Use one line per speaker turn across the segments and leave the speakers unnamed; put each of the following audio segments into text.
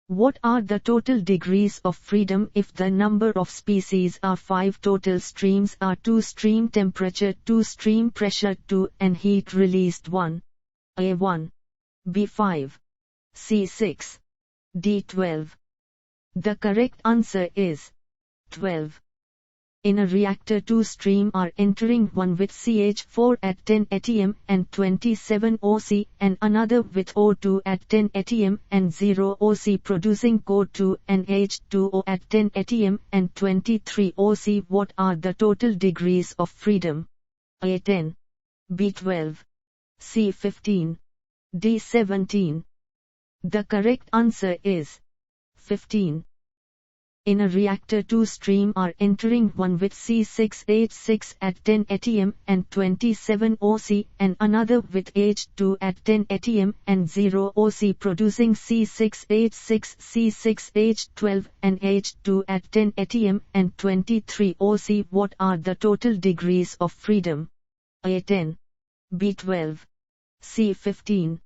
What are the total degrees of freedom if the number of species are 5, total streams are 2, stream temperature 2, stream pressure 2, and heat released 1? A1, B5, C6, D12. The correct answer is 12. In a reactor, 2 stream are entering, one with CH4 at 10 atm and 27 OC and another with O2 at 10 atm and 0 OC, producing CO2 and H2O at 10 atm and 23 OC. What are the total degrees of freedom? A10, B12, C15, D17. The correct answer is 15. In a reactor, 2 stream are entering, one with C6H6 at 10 atm and 27 OC and another with H2 at 10 atm and 0 OC, producing C6H6, C6H12 and H2 at 10 atm and 23 OC. What are the total degrees of freedom? A10, B12, C15,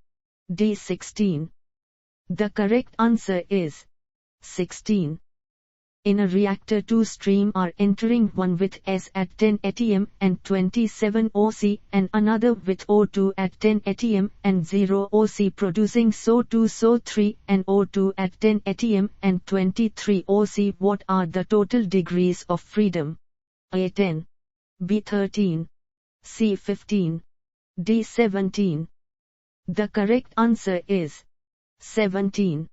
D16. The correct answer is 16. In a reactor, 2 stream are entering, one with S at 10 atm and 27 OC and another with O2 at 10 atm and 0 OC, producing SO2, SO3 and O2 at 10 atm and 23 OC. What are the total degrees of freedom? A10, B13, C15, D17. The correct answer is 17.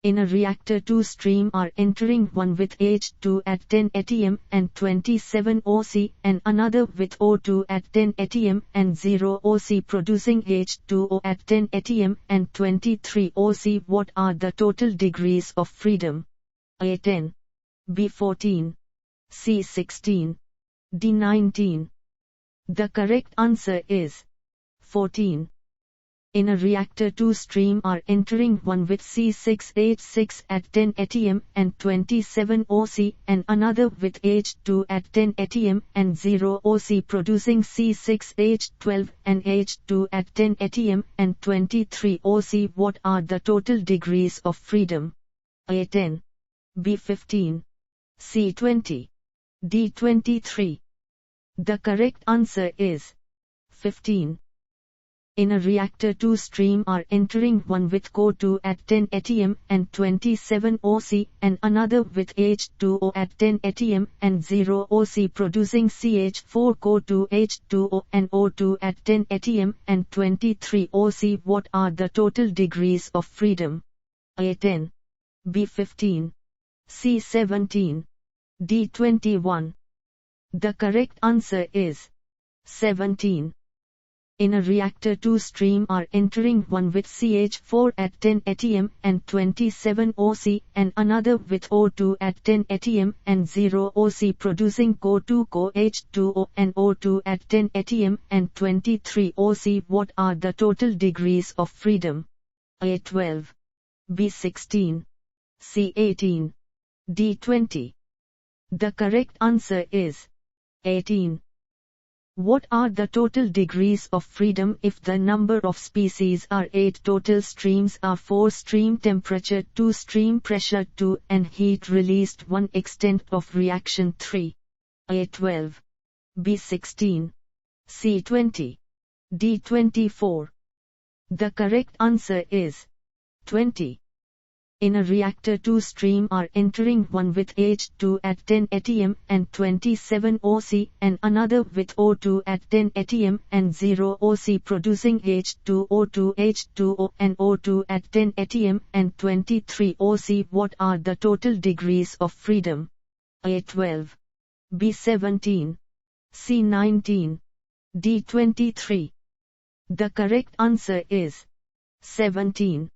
In a reactor, 2 stream are entering, one with H2 at 10 atm and 27 OC and another with O2 at 10 atm and 0 OC, producing H2O at 10 atm and 23 OC. What are the total degrees of freedom? A10, B14, C16, D19. The correct answer is 14. In a reactor, 2 stream are entering, one with C6H6 at 10 atm and 27 OC and another with H2 at 10 atm and 0 OC, producing C6H12 and H2 at 10 atm and 23 OC. What are the total degrees of freedom? A10, B15, C20, D23. The correct answer is 15. In a reactor, 2 stream are entering, one with CO2 at 10 atm and 27 OC and another with H2O at 10 atm and 0 OC, producing CH4, CO2, H2O and O2 at 10 atm and 23 OC. What are the total degrees of freedom? A10, B15, C17, D21. The correct answer is 17. In a reactor, 2 stream are entering, one with CH4 at 10 atm and 27 OC and another with O2 at 10 atm and 0 OC, producing CO2, CO, H2O and O2 at 10 atm and 23 OC. What are the total degrees of freedom? A12, B16, C18, D20. The correct answer is 18. What are the total degrees of freedom if the number of species are 8, total streams are 4, stream temperature 2, stream pressure 2, and heat released 1, extent of reaction 3? A12, B16, C20, D24. The correct answer is 20. In a reactor, 2 stream are entering, one with H2 at 10 atm and 27 OC and another with O2 at 10 atm and 0 OC, producing H2O2, H2O and O2 at 10 atm and 23 OC. What are the total degrees of freedom? A12, B17, C19, D23. The correct answer is 17.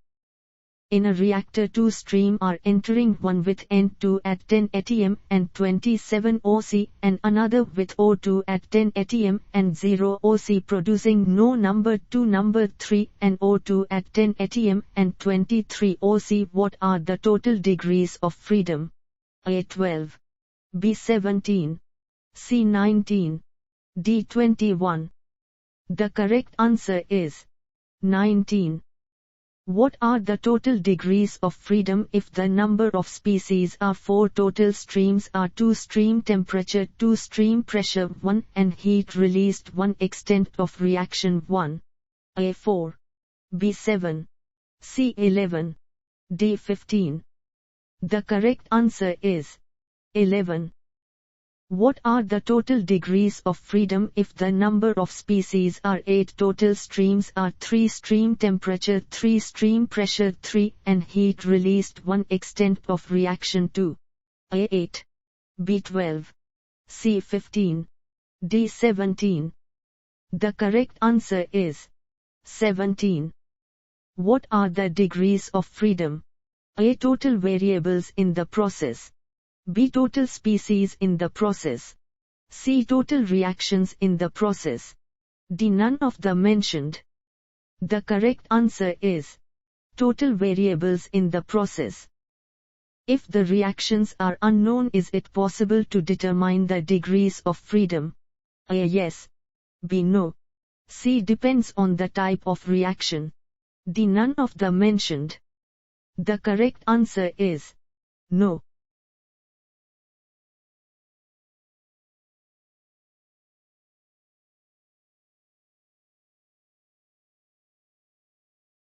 In a reactor, 2 stream are entering, one with N2 at 10 atm and 27 OC and another with O2 at 10 atm and 0 OC, producing No. number 2, number 3 and O2 at 10 atm and 23 OC. What are the total degrees of freedom? A12, B17, C19, D21. The correct answer is 19. What are the total degrees of freedom if the number of species are 4, total streams are 2, stream temperature 2, stream pressure 1, and heat released 1, extent of reaction 1? A 4, B 7, C 11, D 15. The correct answer is 11. What are the total degrees of freedom if the number of species are 8, total streams are 3, stream temperature 3, stream pressure 3, and heat released 1, extent of reaction 2? A 8, B 12, C 15, D 17. The correct answer is 17. What are the degrees of freedom? A, total variables in the process. B, total species in the process. C, total reactions in the process. D, none of the mentioned. The correct answer is total variables in the process. If the reactions are unknown, is it possible to determine the degrees of freedom? A, yes. B, no. C, depends on the type of reaction. D, none of the mentioned. The correct answer is no.